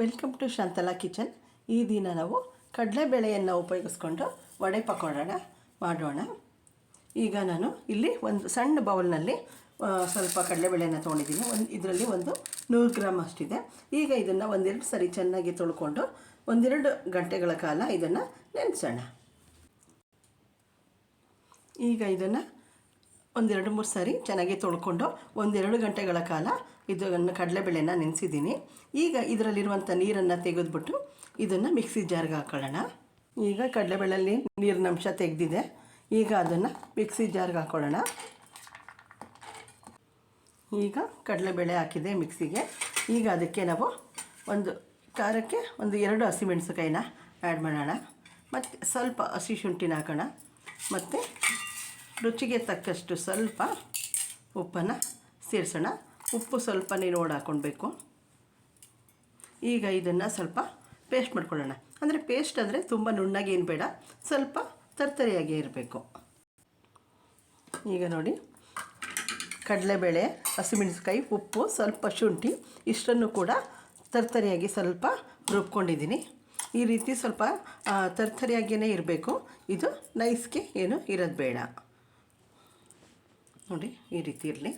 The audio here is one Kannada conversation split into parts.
Welcome to Shantala kitchen. ಈ ದಿನ ನಾವು ಕಡಲೆಬೇಳೆಯನ್ನು ಉಪಯೋಗಿಸ್ಕೊಂಡು ವಡೆ ಪಕೋಡನ ಮಾಡೋಣ. ಈಗ ನಾನು ಇಲ್ಲಿ ಒಂದು ಸಣ್ಣ ಬೌಲ್ನಲ್ಲಿ ಸ್ವಲ್ಪ ಕಡಲೆಬೇಳೆಯನ್ನು ತೊಗೊಂಡಿದ್ದೀನಿ. ಇದರಲ್ಲಿ ಒಂದು 100 ಗ್ರಾಮ್ ಅಷ್ಟಿದೆ. ಈಗ ಇದನ್ನು ಒಂದೆರಡು ಸರಿ ಚೆನ್ನಾಗಿ ತೊಳ್ಕೊಂಡು 1-2 ಗಂಟೆಗಳ ಕಾಲ ಇದನ್ನು ನೆನೆಸೋಣ. ಈಗ ಇದನ್ನು 1-2-3 ಸಾರಿ ಚೆನ್ನಾಗಿ ತೊಳ್ಕೊಂಡು 1-2 ಗಂಟೆಗಳ ಕಾಲ ಇದನ್ನು ಕಡಲೆಬೇಳೆನ ನೆನೆಸಿದ್ದೀನಿ. ಈಗ ಇದರಲ್ಲಿರುವಂಥ ನೀರನ್ನು ತೆಗೆದುಬಿಟ್ಟು ಇದನ್ನು ಮಿಕ್ಸಿ ಜಾರ್ಗೆ ಹಾಕೊಳ್ಳೋಣ. ಈಗ ಕಡಲೆಬೇಳೆಯಲ್ಲಿ ನೀರಿನ ಅಂಶ ತೆಗೆದಿದೆ. ಈಗ ಅದನ್ನು ಮಿಕ್ಸಿ ಜಾರ್ಗೆ ಹಾಕೊಳ್ಳೋಣ. ಈಗ ಕಡಲೆಬೇಳೆ ಹಾಕಿದೆ ಮಿಕ್ಸಿಗೆ. ಈಗ ಅದಕ್ಕೆ ನಾವು ಒಂದು ಖಾರಕ್ಕೆ 2 ಹಸಿಮೆಣಸುಕಾಯಿನ ಆ್ಯಡ್ ಮಾಡೋಣ. ಮತ್ತು ಸ್ವಲ್ಪ ಹಸಿ ಶುಂಠಿನ ಹಾಕೋಣ. ಮತ್ತು ರುಚಿಗೆ ತಕ್ಕಷ್ಟು ಸ್ವಲ್ಪ ಉಪ್ಪನ್ನು ಸೇರಿಸೋಣ. ಉಪ್ಪು ಸ್ವಲ್ಪನೇ ನೋಡಿ ಹಾಕ್ಕೊಳ್ಬೇಕು. ಈಗ ಇದನ್ನು ಸ್ವಲ್ಪ ಪೇಸ್ಟ್ ಮಾಡ್ಕೊಳ್ಳೋಣ. ಅಂದರೆ ಪೇಸ್ಟ್ ಅಂದರೆ ತುಂಬ ನುಣ್ಣಗೆ ಏನು ಬೇಡ, ಸ್ವಲ್ಪ ತರ್ತರಿಯಾಗೇ ಇರಬೇಕು. ಈಗ ನೋಡಿ, ಕಡಲೆಬೇಳೆ, ಹಸಿಮೆಣಸುಕಾಯಿ, ಉಪ್ಪು, ಸ್ವಲ್ಪ ಶುಂಠಿ ಇಷ್ಟನ್ನು ಕೂಡ ತರ್ತರಿಯಾಗಿ ಸ್ವಲ್ಪ ರುಬ್ಕೊಂಡಿದ್ದೀನಿ. ಈ ರೀತಿ ಸ್ವಲ್ಪ ತರ್ತರಿಯಾಗಿಯೇ ಇರಬೇಕು. ಇದು ನೈಸ್ಗೆ ಏನು ಇರೋದು ಬೇಡ. ನೋಡಿ, ಈ ರೀತಿ ಇರಲಿ.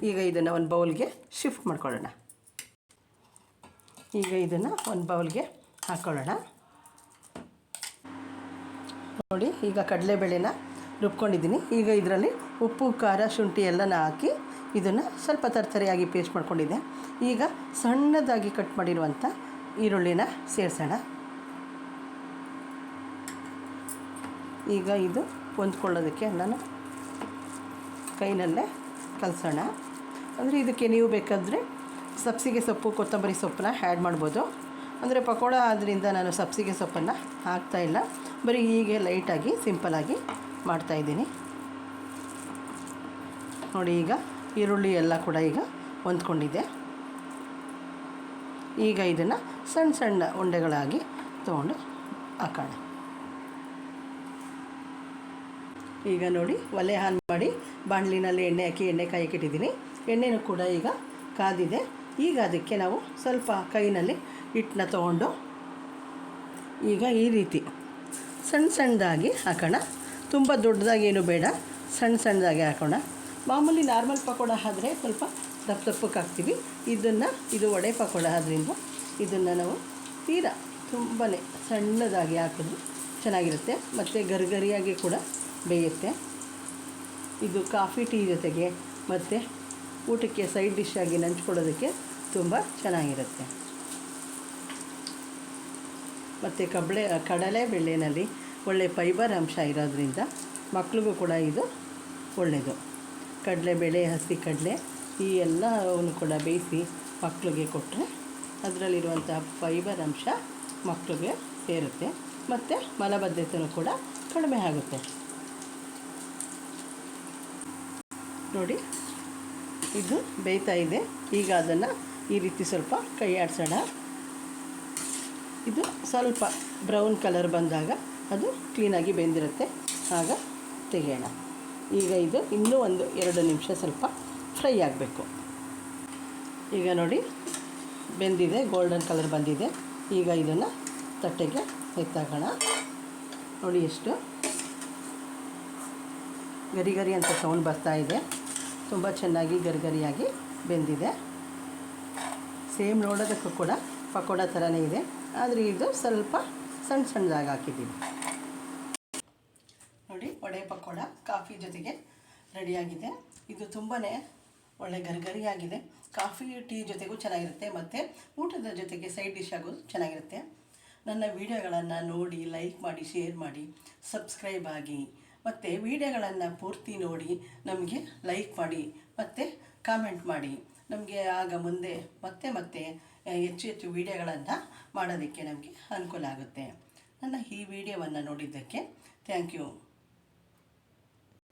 ಈಗ ಇದನ್ನು ಒಂದು ಬೌಲ್ಗೆ ಶಿಫ್ಟ್ ಮಾಡ್ಕೊಳ್ಳೋಣ. ಈಗ ಇದನ್ನು ಒಂದು ಬೌಲ್ಗೆ ಹಾಕ್ಕೊಳ್ಳೋಣ. ನೋಡಿ, ಈಗ ಕಡಲೆಬೇಳೆನ ರುಬ್ಕೊಂಡಿದ್ದೀನಿ. ಈಗ ಇದರಲ್ಲಿ ಉಪ್ಪು, ಖಾರ, ಶುಂಠಿ ಎಲ್ಲನ ಹಾಕಿ ಇದನ್ನು ಸ್ವಲ್ಪ ತರ್ತರಿಯಾಗಿ ಪೇಸ್ಟ್ ಮಾಡ್ಕೊಂಡಿದ್ದೆ. ಈಗ ಸಣ್ಣದಾಗಿ ಕಟ್ ಮಾಡಿರುವಂಥ ಈರುಳ್ಳಿನ ಸೇರಿಸೋಣ. ಈಗ ಇದು ಹೊಂದ್ಕೊಳ್ಳೋದಕ್ಕೆ ನಾನು ಕೈನಲ್ಲೇ ಕಲಸೋಣ. ಅಂದರೆ ಇದಕ್ಕೆ ನೀವು ಬೇಕಾದರೆ ಸಬ್ಸಿಗೆ ಸೊಪ್ಪು, ಕೊತ್ತಂಬರಿ ಸೊಪ್ಪನ್ನ ಆ್ಯಡ್ ಮಾಡ್ಬೋದು. ಅಂದರೆ ಪಕೋಡ ಆದ್ದರಿಂದ ನಾನು ಸಬ್ಸಿಗೆ ಸೊಪ್ಪನ್ನು ಹಾಕ್ತಾಯಿಲ್ಲ, ಬರೀ ಹೀಗೆ ಲೈಟಾಗಿ ಸಿಂಪಲಾಗಿ ಮಾಡ್ತಾಯಿದ್ದೀನಿ. ನೋಡಿ, ಈಗ ಈರುಳ್ಳಿ ಎಲ್ಲ ಕೂಡ ಈಗ ಹೊಂದ್ಕೊಂಡಿದೆ. ಈಗ ಇದನ್ನು ಸಣ್ಣ ಸಣ್ಣ ಉಂಡೆಗಳಾಗಿ ತೊಗೊಂಡು ಹಾಕೋಣ. ಈಗ ನೋಡಿ, ಒಲೆ ಆನ್ ಮಾಡಿ ಬಾಣಲಿನಲ್ಲಿ ಎಣ್ಣೆ ಹಾಕಿ ಎಣ್ಣೆ ಕಾಯಕ್ಕೆ ಇಟ್ಟಿದ್ದೀನಿ. ಎಣ್ಣೆನೂ ಕೂಡ ಈಗ ಕಾದಿದೆ. ಈಗ ಅದಕ್ಕೆ ನಾವು ಸ್ವಲ್ಪ ಕೈನಲ್ಲಿ ಹಿಟ್ಟನ್ನ ತೊಗೊಂಡು ಈಗ ಈ ರೀತಿ ಸಣ್ಣ ಸಣ್ಣದಾಗಿ ಹಾಕೋಣ. ತುಂಬ ದೊಡ್ಡದಾಗೇನು ಬೇಡ, ಸಣ್ಣ ಸಣ್ಣದಾಗಿ ಹಾಕೋಣ. ಮಾಮೂಲಿ ನಾರ್ಮಲ್ ಪಕೋಡ ಆದರೆ ಸ್ವಲ್ಪ ದಪ್ಪಕ್ಕೆ ಹಾಕ್ತೀವಿ. ಇದು ವಡೆ ಪಕೋಡ ಆದ್ದರಿಂದ ಇದನ್ನು ನಾವು ತೀರಾ ತುಂಬಾ ಸಣ್ಣದಾಗಿ ಹಾಕಿದ್ರು ಚೆನ್ನಾಗಿರುತ್ತೆ. ಮತ್ತು ಗರಿಗರಿಯಾಗಿ ಕೂಡ ಬೇಯುತ್ತೆ. ಇದು ಕಾಫಿ ಟೀ ಜೊತೆಗೆ ಮತ್ತು ಊಟಕ್ಕೆ ಸೈಡ್ ಡಿಶ್ ಆಗಿ ನಂಚ್ಕೊಳ್ಳೋದಕ್ಕೆ ತುಂಬ ಚೆನ್ನಾಗಿರುತ್ತೆ. ಮತ್ತು ಕಡಲೆಬೇಳೆಯಲ್ಲಿ ಒಳ್ಳೆಯ ಫೈಬರ್ ಅಂಶ ಇರೋದ್ರಿಂದ ಮಕ್ಳಿಗೂ ಕೂಡ ಇದು ಒಳ್ಳೆಯದು. ಕಡಲೆಬೇಳೆ, ಹಸಿ ಕಡಲೆ ಈ ಎಲ್ಲವನ್ನು ಕೂಡ ಬೇಯಿಸಿ ಮಕ್ಕಳಿಗೆ ಕೊಟ್ಟರೆ ಅದರಲ್ಲಿರುವಂಥ ಫೈಬರ್ ಅಂಶ ಮಕ್ಕಳಿಗೆ ಸೇರುತ್ತೆ. ಮತ್ತು ಮಲಬದ್ಧತೆಯೂ ಕೂಡ ಕಡಿಮೆ ಆಗುತ್ತೆ. ನೋಡಿ, ಇದು ಬೇಯ್ತಾ ಇದೆ. ಈಗ ಅದನ್ನು ಈ ರೀತಿ ಸ್ವಲ್ಪ ಕೈ ಆಡಿಸೋಣ. ಇದು ಸ್ವಲ್ಪ ಬ್ರೌನ್ ಕಲರ್ ಬಂದಾಗ ಅದು ಕ್ಲೀನಾಗಿ ಬೆಂದಿರುತ್ತೆ. ಆಗ ತೆಗೆಯೋಣ. ಈಗ ಇದು ಇನ್ನೂ 1-2 ನಿಮಿಷ ಸ್ವಲ್ಪ ಫ್ರೈ ಆಗಬೇಕು. ಈಗ ನೋಡಿ, ಬೆಂದಿದೆ, ಗೋಲ್ಡನ್ ಕಲರ್ ಬಂದಿದೆ. ಈಗ ಇದನ್ನು ತಟ್ಟೆಗೆ ಎತ್ತಾಕೋಣ. ನೋಡಿ, ಎಷ್ಟು ಗರಿ ಗರಿ ಅಂತ ಸೌಂಡ್ ಬರ್ತಾ ಇದೆ. ತುಂಬ ಚೆನ್ನಾಗಿ ಗರಿಗರಿಯಾಗಿ ಬೆಂದಿದೆ. ಸೇಮ್ ನೋಡೋದಕ್ಕೂ ಕೂಡ ಪಕೋಡ ಥರನೇ ಇದೆ, ಆದರೆ ಇದು ಸ್ವಲ್ಪ ಸಣ್ಣ ಸಣ್ಣದಾಗಿ ಹಾಕಿದ್ದೀವಿ. ನೋಡಿ, ವಡೆ ಪಕೋಡ ಕಾಫಿ ಜೊತೆಗೆ ರೆಡಿಯಾಗಿದೆ. ಇದು ತುಂಬಾ ಒಳ್ಳೆ ಗರಿಗರಿಯಾಗಿದೆ. ಕಾಫಿ ಟೀ ಜೊತೆಗೂ ಚೆನ್ನಾಗಿರುತ್ತೆ ಮತ್ತು ಊಟದ ಜೊತೆಗೆ ಸೈಡ್ ಡಿಶ್ ಆಗೋದು ಚೆನ್ನಾಗಿರುತ್ತೆ. ನನ್ನ ವೀಡಿಯೋಗಳನ್ನು ನೋಡಿ ಲೈಕ್ ಮಾಡಿ, ಶೇರ್ ಮಾಡಿ, ಸಬ್ಸ್ಕ್ರೈಬ್ ಆಗಿ, ಮತ್ತು ವೀಡಿಯೋಗಳನ್ನು ಪೂರ್ತಿ ನೋಡಿ ನಮಗೆ ಲೈಕ್ ಮಾಡಿ ಮತ್ತು ಕಾಮೆಂಟ್ ಮಾಡಿ. ನಮಗೆ ಆಗ ಮುಂದೆ ಮತ್ತೆ ಹೆಚ್ಚು ಹೆಚ್ಚು ವೀಡಿಯೋಗಳನ್ನು ಮಾಡೋದಕ್ಕೆ ನಮಗೆ ಅನುಕೂಲ ಆಗುತ್ತೆ. ನನ್ನ ಈ ವಿಡಿಯೋವನ್ನು ನೋಡಿದ್ದಕ್ಕೆ ಥ್ಯಾಂಕ್ ಯು.